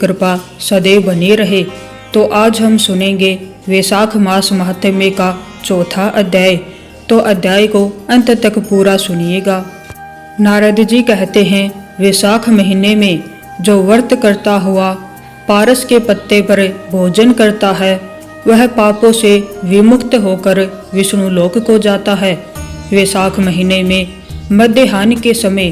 कृपा सदैव बनी रहे। तो आज हम सुनेंगे वैशाख मास महात्म्य का चौथा अध्याय। तो अध्याय को अंत तक पूरा सुनिएगा। नारद जी कहते हैं, वैशाख महीने में जो व्रत करता हुआ पारस के पत्ते पर भोजन करता है वह पापों से विमुक्त होकर विष्णु लोक को जाता है। वैशाख महीने में मध्याह्न के समय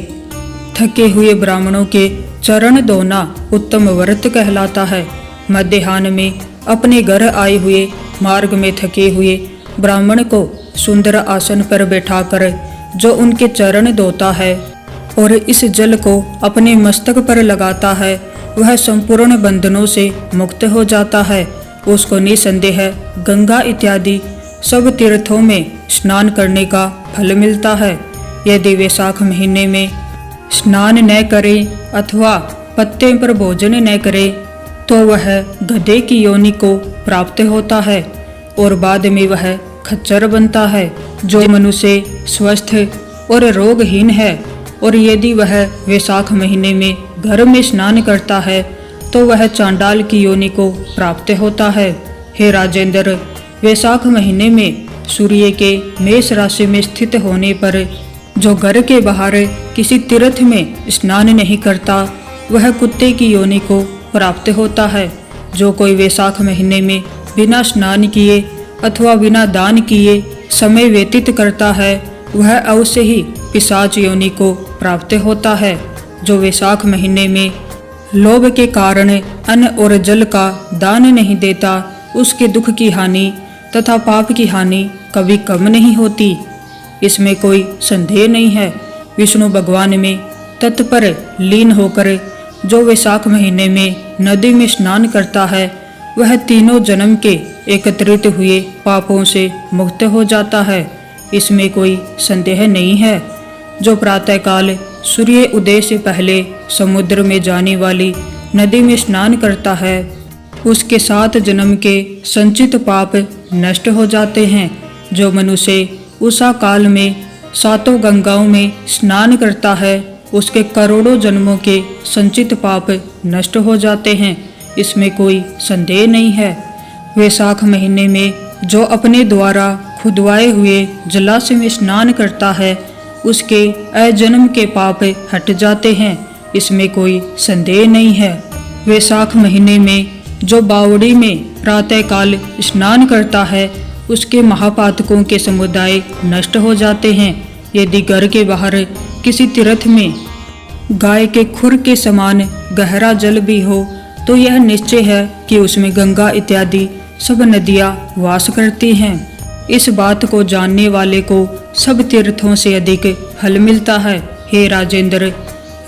थके हुए ब्राह्मणों के चरण धोना उत्तम व्रत कहलाता है। मध्याह्न में अपने घर आए हुए मार्ग में थके हुए ब्राह्मण को सुंदर आसन पर बैठाकर जो उनके चरण धोता है और इस जल को अपने मस्तक पर लगाता है वह संपूर्ण बंधनों से मुक्त हो जाता है। उसको निसंदेह गंगा इत्यादि सब तीर्थों में स्नान करने का फल मिलता है। यदि वैशाख महीने में स्नान न करे अथवा पत्ते पर भोजन न करे तो वह गधे की योनि को प्राप्त होता है और बाद में वह खच्चर बनता है। जो मनुष्य स्वस्थ और रोगहीन है और यदि वह वैशाख महीने में घर में स्नान करता है तो वह चांडाल की योनि को प्राप्त होता है। हे राजेंद्र, वैशाख महीने में सूर्य के मेष राशि में स्थित होने पर जो घर के बाहर किसी तीर्थ में स्नान नहीं करता वह कुत्ते की योनि को प्राप्त होता है। जो कोई वैशाख महीने में बिना स्नान किए अथवा बिना दान किए समय व्यतीत करता है वह अवश्य ही पिशाच योनि को प्राप्त होता है। जो वैशाख महीने में लोभ के कारण अन्न और जल का दान नहीं देता उसके दुख की हानि तथा पाप की हानि कभी कम नहीं होती, इसमें कोई संदेह नहीं है। विष्णु भगवान में तत्पर लीन होकर जो वैशाख महीने में नदी में स्नान करता है वह तीनों जन्म के एकत्रित हुए पापों से मुक्त हो जाता है, इसमें कोई संदेह नहीं है। जो प्रातःकाल सूर्य उदय से पहले समुद्र में जाने वाली नदी में स्नान करता है उसके 7 जन्म के संचित पाप नष्ट हो जाते हैं। जो मनुष्य उषा काल में 7 गंगाओं में स्नान करता है उसके करोड़ों जन्मों के संचित पाप नष्ट हो जाते हैं, इसमें कोई संदेह नहीं है। वैशाख महीने में जो अपने द्वारा खुदवाए हुए जलाशय में स्नान करता है उसके अजन्म के पाप हट जाते हैं, इसमें कोई संदेह नहीं है। वैशाख महीने में जो बावड़ी में प्रातःकाल स्नान करता है उसके महापातकों के समुदाय नष्ट हो जाते हैं। यदि घर के बाहर किसी तीर्थ में गाय के खुर के समान गहरा जल भी हो तो यह निश्चय है कि उसमें गंगा इत्यादि सब नदियाँ वास करती हैं। इस बात को जानने वाले को सब तीर्थों से अधिक फल मिलता है। हे राजेंद्र,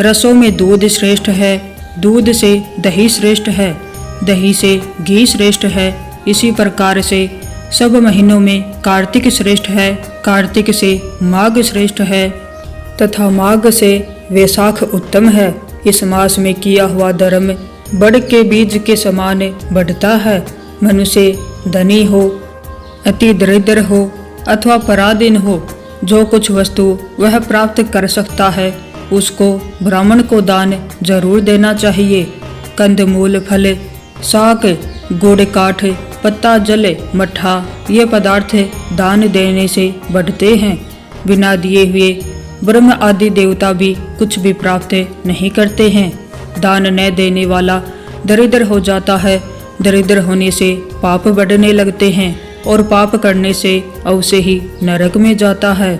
रसों में दूध श्रेष्ठ है, दूध से दही श्रेष्ठ है, दही से घी श्रेष्ठ है। इसी प्रकार से सब महीनों में कार्तिक श्रेष्ठ है, कार्तिक से माघ श्रेष्ठ है तथा माघ से वैशाख उत्तम है। इस मास में किया हुआ धर्म बड़ के बीज के समान बढ़ता है। मनुष्य धनी हो, अति दरिद्र हो अथवा पराधीन हो, जो कुछ वस्तु वह प्राप्त कर सकता है उसको ब्राह्मण को दान जरूर देना चाहिए। कंदमूल, फल, शाक, गुड़, काठ, पत्ता, जल, मट्ठा ये पदार्थ दान देने से बढ़ते हैं। बिना दिए हुए ब्रह्म आदि देवता भी कुछ भी प्राप्त नहीं करते हैं। दान न देने वाला दरिद्र हो जाता है, दरिद्र होने से पाप बढ़ने लगते हैं और पाप करने से अवश्य ही नरक में जाता है।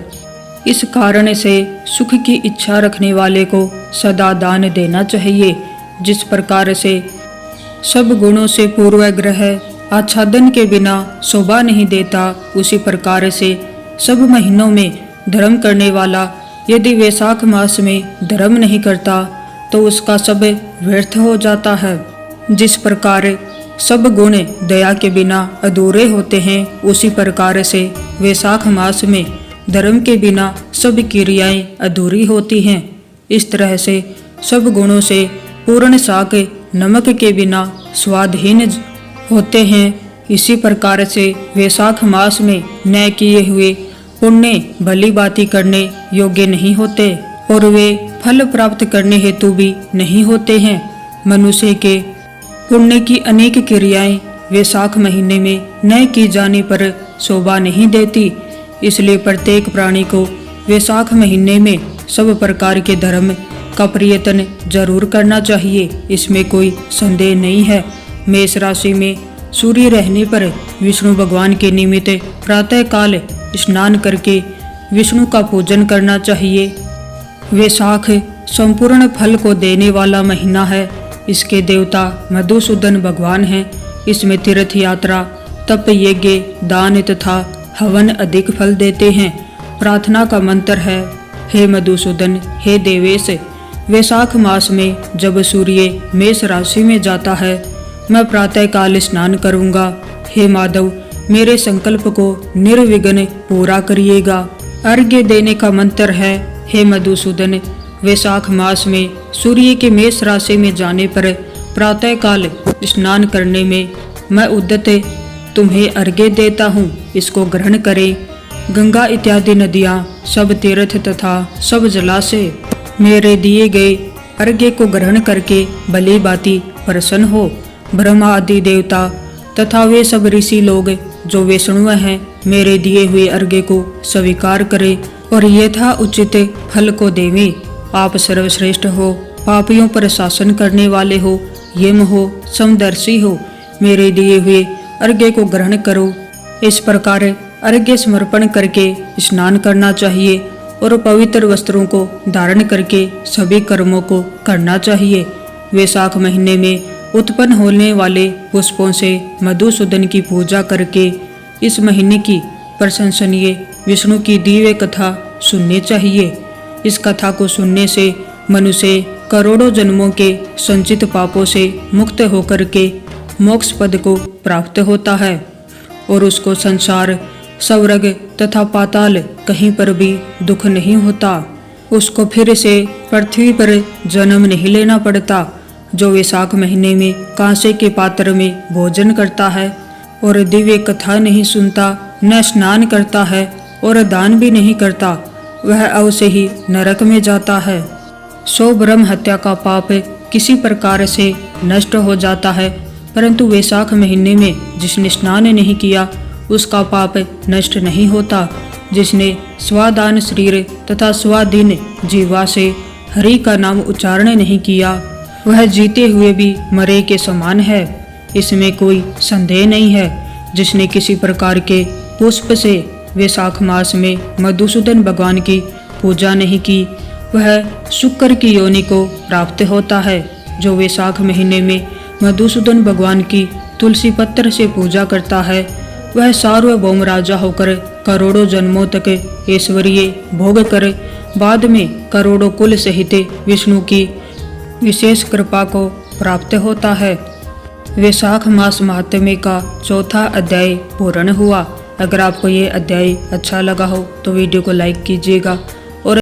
इस कारण से सुख की इच्छा रखने वाले को सदा दान देना चाहिए। जिस प्रकार से सब गुणों से पूर्वाग्रह आच्छादन के बिना शोभा नहीं देता उसी प्रकार से सब महीनों में धर्म करने वाला यदि वैशाख मास में धर्म नहीं करता तो उसका सब व्यर्थ हो जाता है। जिस प्रकार सब गुण दया के बिना अधूरे होते हैं उसी प्रकार से वैशाख मास में धर्म के बिना सब क्रियाएं अधूरी होती हैं। इस तरह से सब गुणों से पूर्ण शाक नमक के बिना स्वादहीन होते हैं। इसी प्रकार से वैशाख मास में न किए हुए पुण्य भली बाती करने योग्य नहीं होते और वे फल प्राप्त करने हेतु भी नहीं होते हैं। मनुष्य के पुण्य की अनेक क्रियाएं वैशाख महीने में न की जाने पर शोभा नहीं देती, इसलिए प्रत्येक प्राणी को वैशाख महीने में सब प्रकार के धर्म का प्रयत्न जरूर करना चाहिए, इसमें कोई संदेह नहीं है। मेष राशि में सूर्य रहने पर विष्णु भगवान के निमित्त प्रातःकाल स्नान करके विष्णु का पूजन करना चाहिए। वैशाख संपूर्ण फल को देने वाला महीना है। इसके देवता मधुसूदन भगवान हैं। इसमें तीर्थ यात्रा, तप, यज्ञ, दान तथा हवन अधिक फल देते हैं। प्रार्थना का मंत्र है, हे मधुसूदन, हे देवेश, वैशाख मास में जब सूर्य मेष राशि में जाता है, मैं प्रातःकाल स्नान करूंगा। हे माधव, मेरे संकल्प को निर्विघ्न पूरा करिएगा। अर्घ्य देने का मंत्र है, हे मधुसूदन, वैशाख मास में सूर्य के मेष राशि में जाने पर प्रातःकाल स्नान करने में मैं उद्यत तुम्हें अर्घ्य देता हूँ, इसको ग्रहण करें। गंगा इत्यादि नदियाँ, सब तीर्थ तथा सब जलाशय मेरे दिए गए अर्घ्य को ग्रहण करके भली भांति प्रसन्न हो। ब्रह्मा आदि देवता तथा वे सब ऋषि लोग जो विष्णु हैं, मेरे दिए हुए अर्घ्य को स्वीकार करें और यथा उचित फल को देवें। आप सर्वश्रेष्ठ हो, पापियों पर शासन करने वाले हो, यम हो, समदर्शी हो, मेरे दिए हुए अर्घ्य को ग्रहण करो। इस प्रकार अर्घ्य समर्पण करके स्नान करना चाहिए और पवित्र वस्त्रों को धारण करके सभी कर्मों को करना चाहिए। वैशाख महीने में उत्पन्न होने वाले पुष्पों से मधुसूदन की पूजा करके इस महीने की प्रशंसनीय विष्णु की दिव्य कथा सुननी चाहिए। इस कथा को सुनने से मनुष्य करोड़ों जन्मों के संचित पापों से मुक्त होकर के मोक्ष पद को प्राप्त होता है और उसको संसार, स्वर्ग तथा पाताल कहीं पर भी दुख नहीं होता। उसको फिर से पृथ्वी पर जन्म नहीं लेना पड़ता। जो वैशाख महीने में कांसे के पात्र में भोजन करता है और दिव्य कथा नहीं सुनता, न स्नान करता है और दान भी नहीं करता, वह अवश्य ही नरक में जाता है। 100 ब्रह्म हत्या का पाप किसी प्रकार से नष्ट हो जाता है, परंतु वैशाख महीने में जिसने स्नान नहीं किया उसका पाप नष्ट नहीं होता। जिसने स्वादान शरीर तथा स्वाधीन जीवा से हरि का नाम उच्चारण नहीं किया, वह जीते हुए भी मरे के समान है, इसमें कोई संदेह नहीं है। जिसने किसी प्रकार के पुष्प से वैशाख मास में मधुसूदन भगवान की पूजा नहीं की, वह शुक्र की योनि को प्राप्त होता है। जो वैशाख महीने में मधुसूदन भगवान की तुलसी पत्र से पूजा करता है, वह सार्वभौम राजा होकर करोड़ों जन्मों तक ऐश्वर्य भोग कर बाद में करोड़ों कुल सहित विष्णु की विशेष कृपा को प्राप्त होता है। वैशाख मास महात्म्य का चौथा अध्याय पूर्ण हुआ। अगर आपको ये अध्याय अच्छा लगा हो तो वीडियो को लाइक कीजिएगा